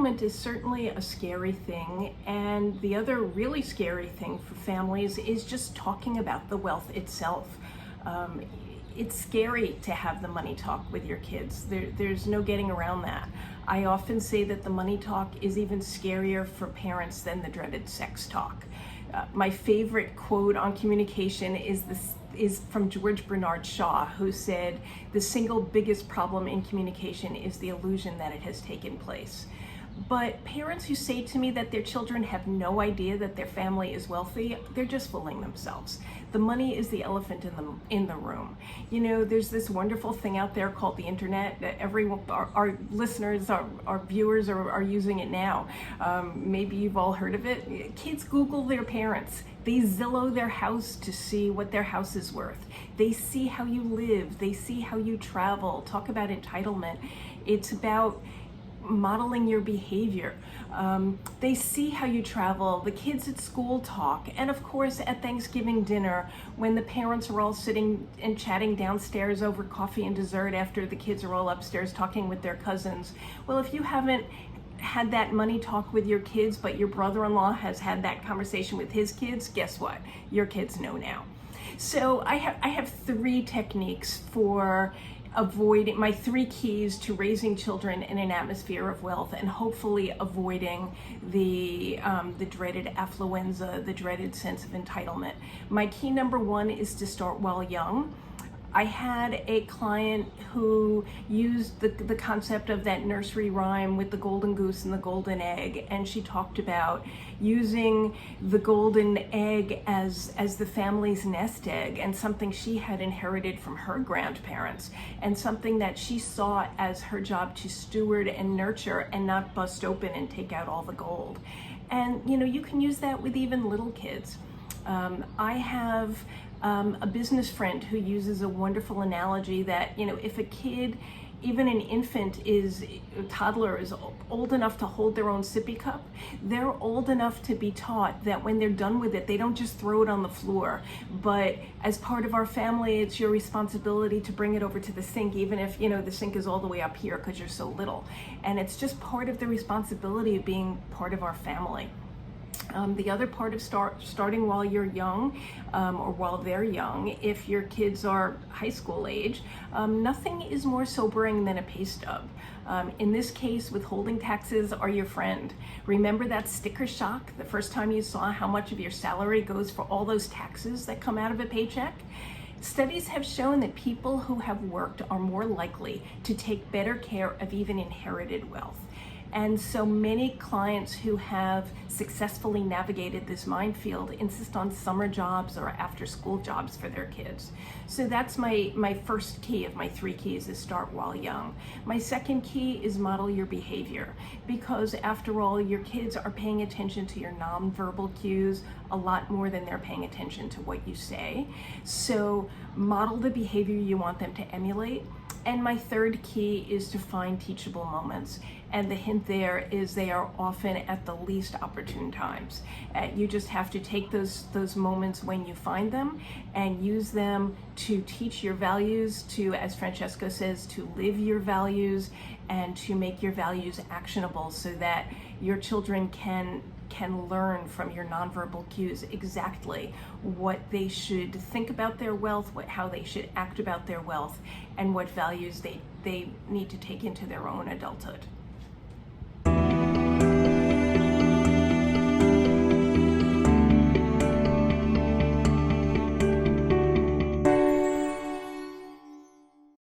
entitlement is certainly a scary thing, and the other really scary thing for families is just talking about the wealth itself. It's scary to have the money talk with your kids. There's no getting around that. I often say that the money talk is even scarier for parents than the dreaded sex talk. My favorite quote on communication is from George Bernard Shaw, who said, "The single biggest problem in communication is the illusion that it has taken place." But parents who say to me that their children have no idea that their family is wealthy, they're just fooling themselves. The money is the elephant in the room. You know, there's this wonderful thing out there called the internet that our listeners, our viewers are using it now. Maybe you've all heard of it. Kids Google their parents. They Zillow their house to see what their house is worth. They see how you live. They see how you travel. Talk about entitlement. It's about modeling your behavior. They see how you travel. The kids at school talk. And of course, at Thanksgiving dinner, when the parents are all sitting and chatting downstairs over coffee and dessert after the kids are all upstairs talking with their cousins. Well, if you haven't had that money talk with your kids, but your brother-in-law has had that conversation with his kids, guess what? Your kids know now. So I have 3 techniques for avoiding, my 3 keys to raising children in an atmosphere of wealth and hopefully avoiding the dreaded affluenza, the dreaded sense of entitlement. My key number 1 is to start while young. I had a client who used the concept of that nursery rhyme with the golden goose and the golden egg, and she talked about using the golden egg as the family's nest egg, and something she had inherited from her grandparents, and something that she saw as her job to steward and nurture and not bust open and take out all the gold. And you know, you can use that with even little kids. I have a business friend who uses a wonderful analogy that, you know, if a kid, even an infant, a toddler is old enough to hold their own sippy cup, they're old enough to be taught that when they're done with it, they don't just throw it on the floor, but as part of our family, it's your responsibility to bring it over to the sink, even if, you know, the sink is all the way up here because you're so little. And it's just part of the responsibility of being part of our family. The other part of starting while you're young, or while they're young, if your kids are high school age, nothing is more sobering than a pay stub. In this case, withholding taxes are your friend. Remember that sticker shock the first time you saw how much of your salary goes for all those taxes that come out of a paycheck? Studies have shown that people who have worked are more likely to take better care of even inherited wealth. And so many clients who have successfully navigated this minefield insist on summer jobs or after school jobs for their kids. So that's my first key of my 3 keys, is start while young. My second key is model your behavior, because after all, your kids are paying attention to your nonverbal cues a lot more than they're paying attention to what you say. So model the behavior you want them to emulate. And my third key is to find teachable moments. And the hint there is they are often at the least opportune times. You just have to take those moments when you find them and use them to teach your values, to, as Francesco says, to live your values and to make your values actionable so that your children can learn from your nonverbal cues exactly what they should think about their wealth, how they should act about their wealth, and what values they need to take into their own adulthood.